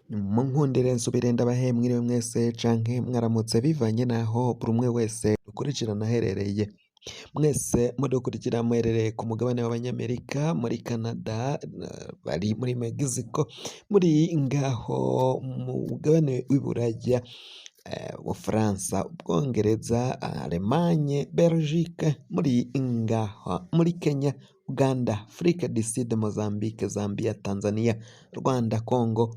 Munkundire nsubire ndabahe mwiriwe mwese canke mwaramutse bivanye naho buri umwe wese dukurikirana aherereye. Mwese mudukurikira muherereye ku mugabane w'Abanyamerika, muri Canada, bari muri Mexico, muri ngaho mu mugabane w'i Buraya, Ubufaransa, Ubwongereza, Allemagne, Belgique, muri ngaha muri Kenya, Uganda, Afrique du Sud, Mozambique, Zambia, Tanzania, Rwanda, Congo,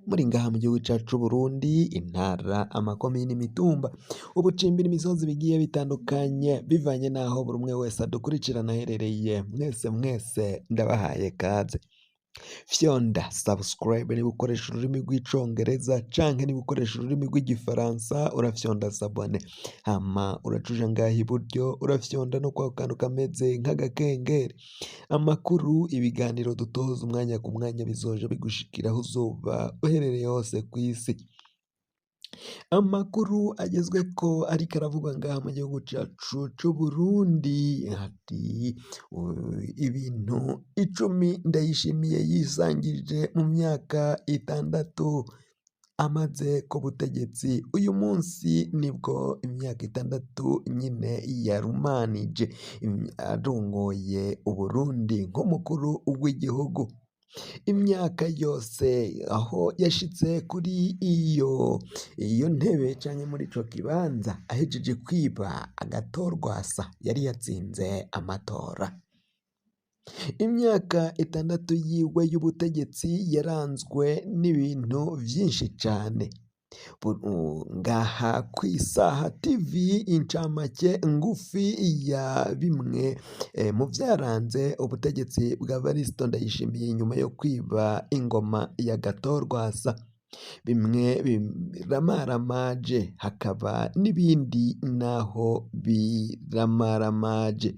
muri ngaha mu gihugu cacu c'Uburundi, intara, amakomine, imitumba, ubucimbiri, imisozi bigiye bitandukanye bivanye naho buri umwe wese adukurikirana aherereye. Mwese ndabahaye kaze. Fyonda subscribe niba ukoresha ururimi rw'icongereza canke niba ukoresha ururimi rw'igifaransa urafyonda sabone, hama uracuja ngaha iburyo urafyonda no kwa kantu kameze nk'agakengeri. Amakuru, ibiganiro dutoza umwanya ku mwanya bizoja bigushikira aho uzoba uherereye hose kw'isi. Amakuru agezweko ariko aravugwa ngaha mu gihugu cacu c'Uburundi, ati ibintu 10 Ndayishimiye yisangije mu myaka 6 amaze ku butegetsi. Uyu munsi nibwo imyaka 6 nyine yarumanije arongoye Uburundi nk'umukuru w'igihugu. Imyaka yose aho yashitse kuri iyo ntebe canke muri ico kibanza ahejeje kwiba agatorwasa yari yatsinze amatora. Imyaka 6 yiwe y'ubutegetsi yaranzwe n'ibintu vyinshi cane. Ngaha kw'Isaha TV incamake ngufi ya bimwe mu vyaranze ubutegetsi bwa Varisito Ndayishimiye inyuma yo kwiba ingoma ya Gatorwasa. Bimwe biramaramaje, hakaba n'ibindi naho biramaramaje.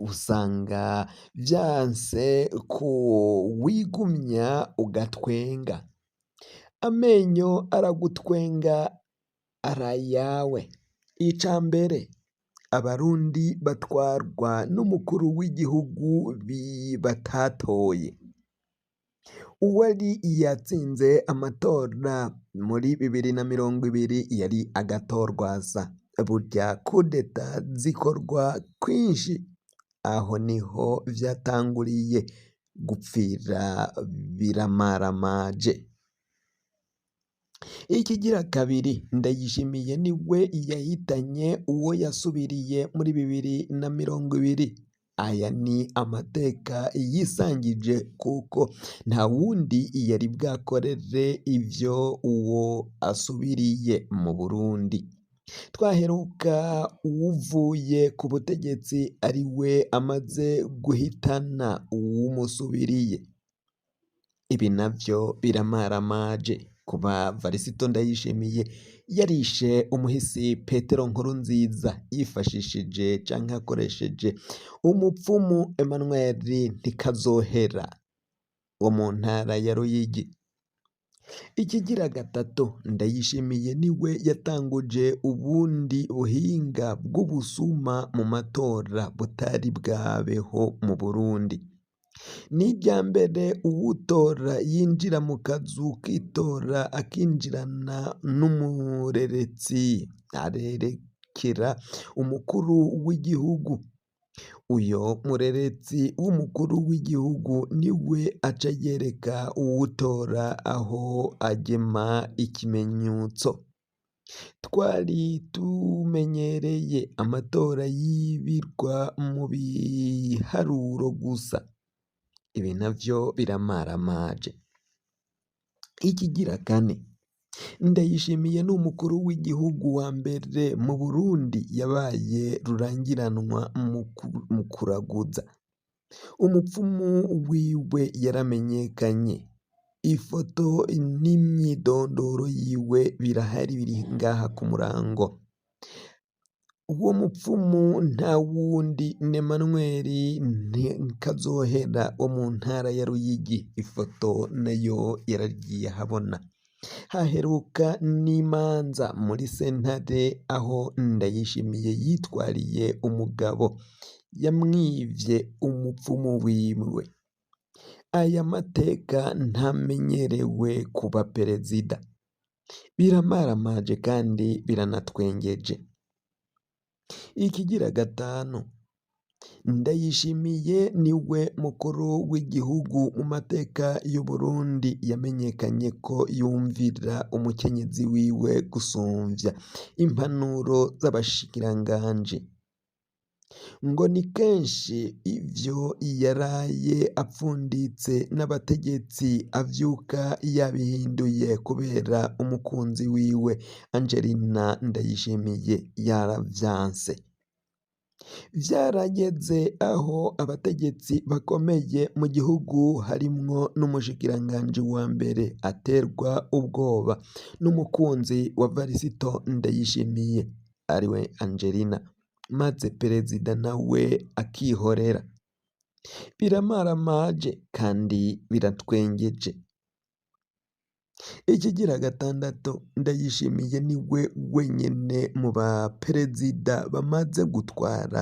Usanga vyanse ko wigumya ugatwenga. Amenyo aragutwenga arayawe. Icambere, Abarundi batwarwa n'umukuru w'igihugu batatoye. Uwari yatsinze amatora muri 2020 yari Agatorwasa. Burya kudeta zikorwa kwinshi, aho niho vyatanguriye gupfira biramaramaje. Ikigira kabiri, Ndayishimiye niwe yahitanye uwo yasubiriye muri 2020. Aya ni amateka yisangije kuko nta wundi yari bwakorere ivyo uwo asubiriye mu Burundi. Twaheruka uwuvuye ku butegetsi ari we amaze guhitana uwumusubiriye. Ibi navyo biramaramaje. Kuba Varisito Ndayishimiye yarishe umuhisi Petero Nkurunziza yifashishije canke akoresheje umupfumu Emmanuel Ntikazohera wo mu ntara ya Ruyigi. Ikigira gatatu, Ndayishimiye niwe yatanguje ubundi buhinga bw'ubusuma mu matora butari bwabeho mu Burundi. Ni iryambere uwutora yinjira mu kazu k'itora akinjirana n'umureretsi arerekera umukuru w'igihugu. Uyo mureretsi w'umukuru w'igihugu niwe aca yereka uwutora aho agema ikimenyetso. Twari tumenyereye amatora yibirwa mu biharuro gusa. Ibi navyo biramaramaje. Ikigira kane, Ndayishimiye ni umukuru w'igihugu wa mbere mu Burundi yabaye rurangiranwa mu kuraguza. Umupfumu wiwe yaramenyekanye. Ifoto n'imyidondoro yiwe birahari, biri ngaha ku murango. Uwo mupfumu nta wundi ni Emmanuel Ntikazohera wo mu ntara ya Ruyigi. Ifoto nayo yaragiye habona. Haheruka n'imanza muri sentare aho Ndayishimiye yitwariye umugabo yamwivye umupfumu wiwe. aya mateka ntamenyerewe ku baperezida, biramaramaje kandi biranatwengeje. Ikigira gatanu, Ndayishimiye niwe mukuru w'igihugu mu mateka y'Uburundi yamenyekanye ko yumvira umukenyezi wiwe gusumvya impanuro z'abashikiranganji, ngo ni kenshi ivyo yaraye apfunditse n'abategetsi avyuka yabihinduye kubera umukunzi wiwe Angelina Ndayishimiye yaravyanse. Vyarageze aho abategetsi bakomeye mu gihugu harimwo n'umushikiranganji wa mbere aterwa ubwoba n'umukunzi wa Varisito Ndayishimiye ariwe Angelina, maze perezida nawe akihorera. Biramaramaje kandi biratwengeje. Ikigira gatandatu, Ndayishimiye niwe wenyene mu baperezida bamaze gutwara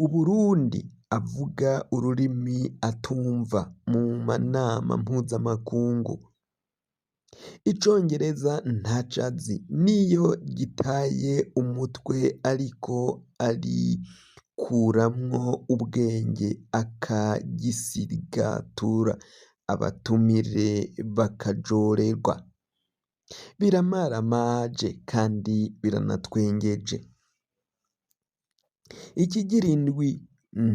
Uburundi avuga ururimi atumva mu manama mpuzamakungu. Icongereza ntacazi, niyo gitaye umutwe ariko arikuramwo ubwenge akagisigatura, abatumire bakajorerwa. Biramaramaje kandi biranatwengeje. Ikigira indwi,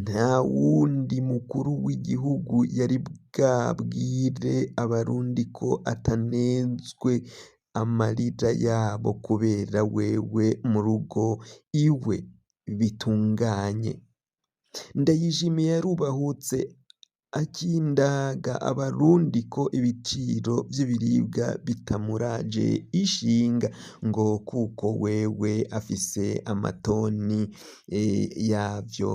nta wundi mukuru w'igihugu yari bwabwire abarundi ko atanezwe amarira yabo kubera wewe mu rugo iwe bitunganye. Ndayishimiye yarubahutse akindaga abarundi ko ibiciro vy'ibiribwa bitamuraje ishinga, ngo kuko wewe afise amatoni yavyo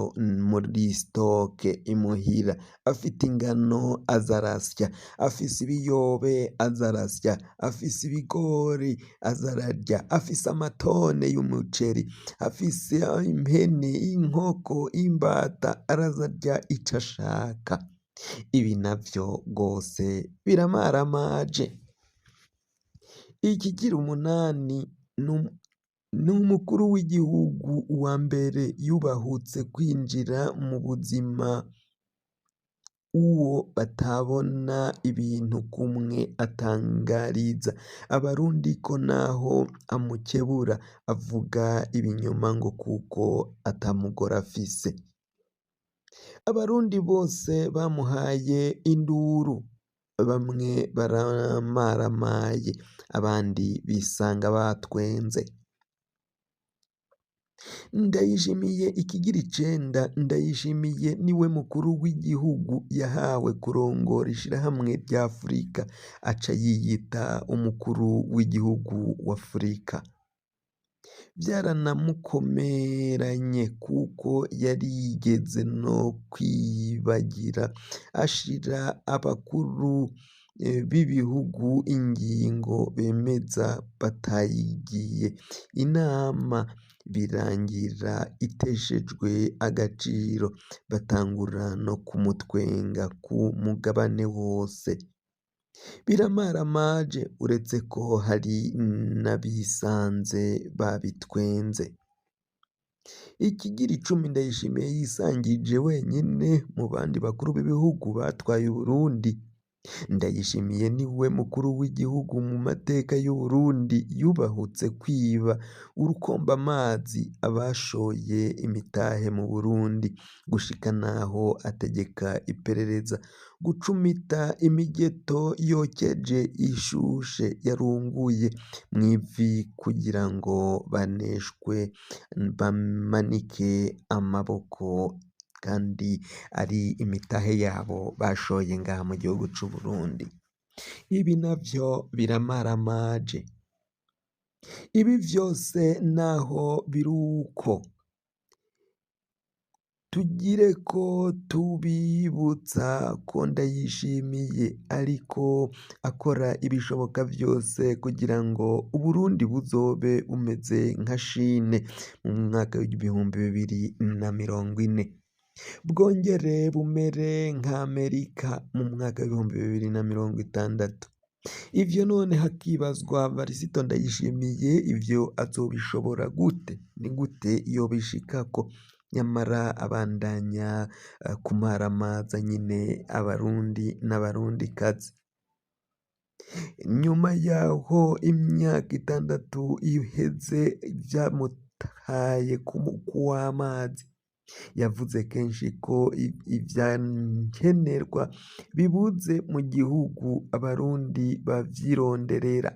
muri stoke imuhira, afite ingano aza arasya, afise ibiyobe aza arasya, afise ibigori aza ararya, afise amatone y'umuceri, afise impene, inkoko, imbata araza arya ico ashaka. Ibi navyo rwose biramaramaje. Ikigira umunani, n'umukuru w'igihugu wa mbere yubahutse kwinjira mu buzima uwo batabona ibintu kumwe atangariza abarundi ko naho amukebura avuga ibinyoma ngo kuko atamugore afise. Abarundi bose bamuhaye induru, bamwe baramaramaye, abandi bisanga batwenze. Ndayishimiye ikigira icenda, Ndayishimiye niwe mukuru w'igihugu yahawe kurongora ishirahamwe rya Afurika, aca yiyita umukuru w'igihugu wa Afurika. Byaranamukomeranye kuko yarigeze no kwibagira ashira abakuru b'ibihugu ingingo bemeza batayigiye inama, birangira iteshejwe agaciro, batangura no kumutwenga ku mugabane wose. Biramaramaje uretse ko hari n'abisanze babitwenze. Ikigira icumi, Ndayishimiye yisangije wenyene mu bandi bakuru b'ibihugu batwaye Uburundi. Ndayishimiye niwe mukuru w'igihugu mu mateka y'Uburundi yubahutse kwiba urukomba amazi abashoye imitahe mu Burundi, gushika naho ategeka iperereza gucumita imigeto yokeje ishushe yarunguye mw'ivi kugira ngo baneshwe bamanike amaboko, kandi ari imitahe yabo bashoye ngaha mu gihugu c'Uburundi. Ibi navyo biramaramaje. Ibi vyose naho biruko, tugire ko tubibutsa ko Ndayishimiye ariko akora ibishoboka vyose kugira ngo Uburundi buzobe bumeze nka Chine mu mwaka w'ibihumbi 2040. bwongere bumere nk'Amerika mu mwaka w'ibihumbi 2060. Ivyo none hakibazwa Varisito Ndayishimiye ivyo azobishobora gute? Ni gute yobishikako? Nyamara abandanya kumaramaza nyine abarundi n'abarundikazi. Nyuma yaho imyaka 6 iheze vyamutaye kuw'amazi, yavuze kenshi ko ivyankenerwa bibuze mu gihugu abarundi bavyironderera,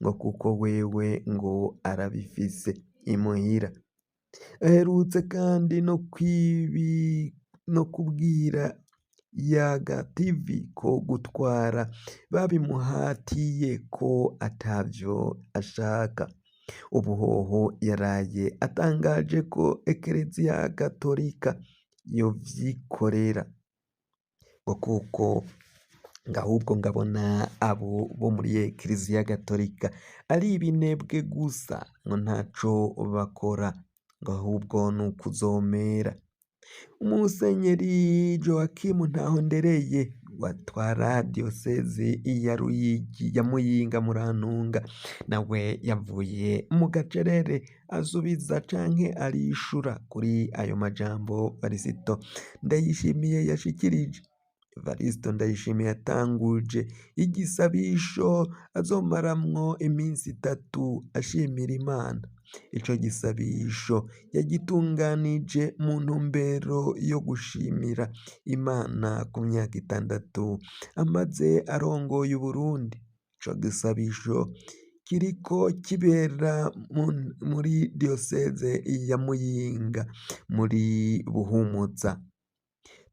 ngo kuko wewe ngo arabifise imuhira. Aherutse kandi no kubwira Yaga TV ko gutwara babimuhatiye ko atavyo ashaka. Ubuhoho yaraye atangaje ko Ekereziya Gatolika yovyikorera, ngo kuko ahubwo ngabona abo bo muri Ekereziya Gatolika ari ibinebwe gusa, ngo ntaco bakora, ngo ahubwo nukuzomera. Umusenyeri Joachim Ntahondereye watwara diyosezi ya Ruyigi ya Muyinga Murantunga, nawe yavuye mu gacerere asubiza canke arishura kuri ayo majambo Varisito Ndayishimiye yashikirije. Varisito Ndayishimiye yatanguje igisabisho azomaramwo iminsi 3 ashimira Imana. Ico gisabisho yagitunganije mu ntumbero yo gushimira Imana ku myaka 6 amaze arongoye Uburundi. Ico gisabisho kiriko kibera muri diyoseze ya Muyinga muri Buhumuza.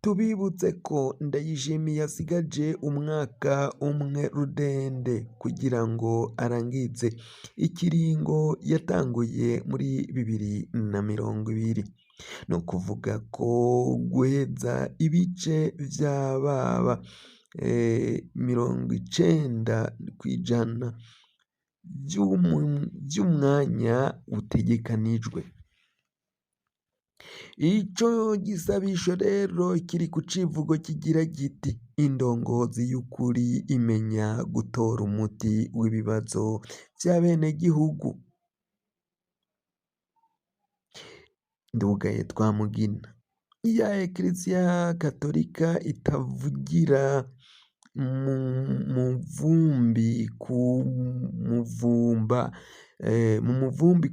Tubibutse ko Ndayishimiye asigaje umwaka umwe rudende kugira ngo arangize ikiringo yatanguye muri 2020. No kuvuga ko guheza ibice vy'ababa 90% vy'umwanya utegekanijwe. Ico gisabisho rero kiri ku civugo kigira giti indongozi y'ukuri imenya gutora umuti w'ibibazo vy'abenegihugu. Ndugaye Twamugina. Iya Ekereziya Gatolika itavugira mu muvumbi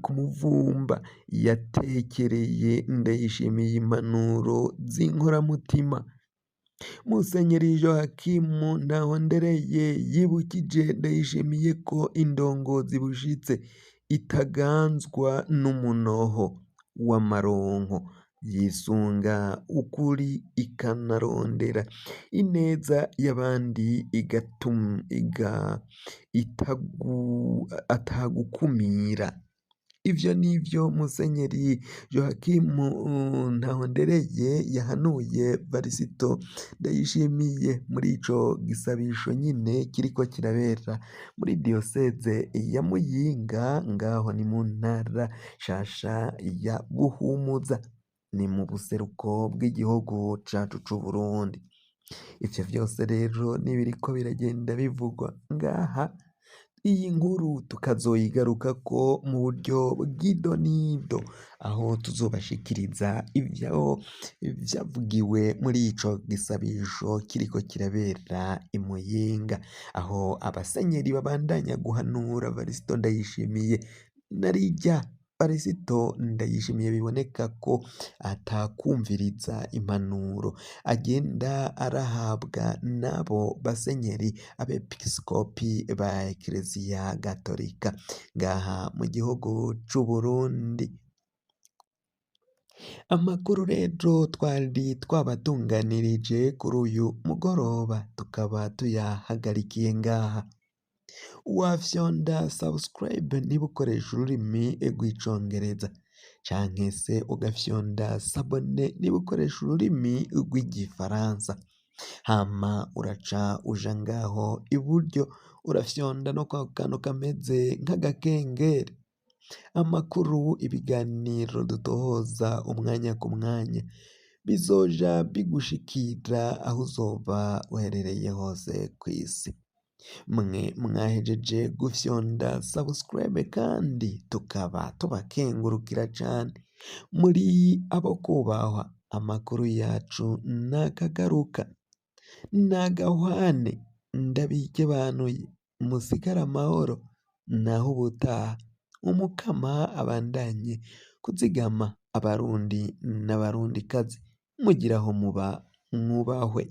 ku muvumba, yatekereye Ndayishimiye impanuro z'inkoramutima. Musenyeri Joachim Ntahondereye yibukije Ndayishimiye ko indongozi bushitse itaganzwa n'umunoho w'amaronko, yisunga ukuri ikanarondera ineza y'abandi atagukumira. Ivyo nivyo Musenyeri Joachim Ntahondereye yahanuye Varisito Ndayishimiye muri ico gisabisho nyine kiriko kirabera muri diyoseze ya Muyinga, ngaho ni mu ntara shasha ya Buhumuza, ni mu buseruko bw'igihugu cacu c'Uburundi. Ivyo vyose rero nibiriko biragenda bivugwa ngaha, iyi nkuru tukazoyigarukako mu buryo bw'idonido, aho tuzobashikiriza ivyo vyavugiwe muri ico gisabisho kiriko kirabera i Muyinga, aho abasenyeri babandanya guhanura Varisito Ndayishimiye. Narirya Varisito Ndayishimiye biboneka ko atakumviriza impanuro agenda arahabwa n'abo basenyeri abepiskopi ba Ekereziya Gatolika ngaha mu gihugu c'Uburundi. Amakuru rero twari twabatunganirije kuri uyu mugoroba tukaba tuyahagarikiye ngaha. Wafyonda subscribe niba ukoresha ururimi rw'icongereza, canke se ugafyonda sabone niba ukoresha ururimi rw'igifaransa, hama uraca uja ngaho iburyo urafyonda no kwa kantu kameze nk'agakengeri. Amakuru, ibiganiro dutohoza umwanya ku mwanya bizoja bigushikira aho uzoba uherereye hose kw'isi. Mwe mwahejeje gufyonda subscribe kandi tukaba tubakengurukira cane, muri abo kubahwa. Amakuru yacu nakagaruka, nagahwane, ndabikebanuye, musigare amahoro, naho ubutaha. Umukama abandanye kuzigama abarundi n'abarundikazi, mugira aho muba mwubahwe.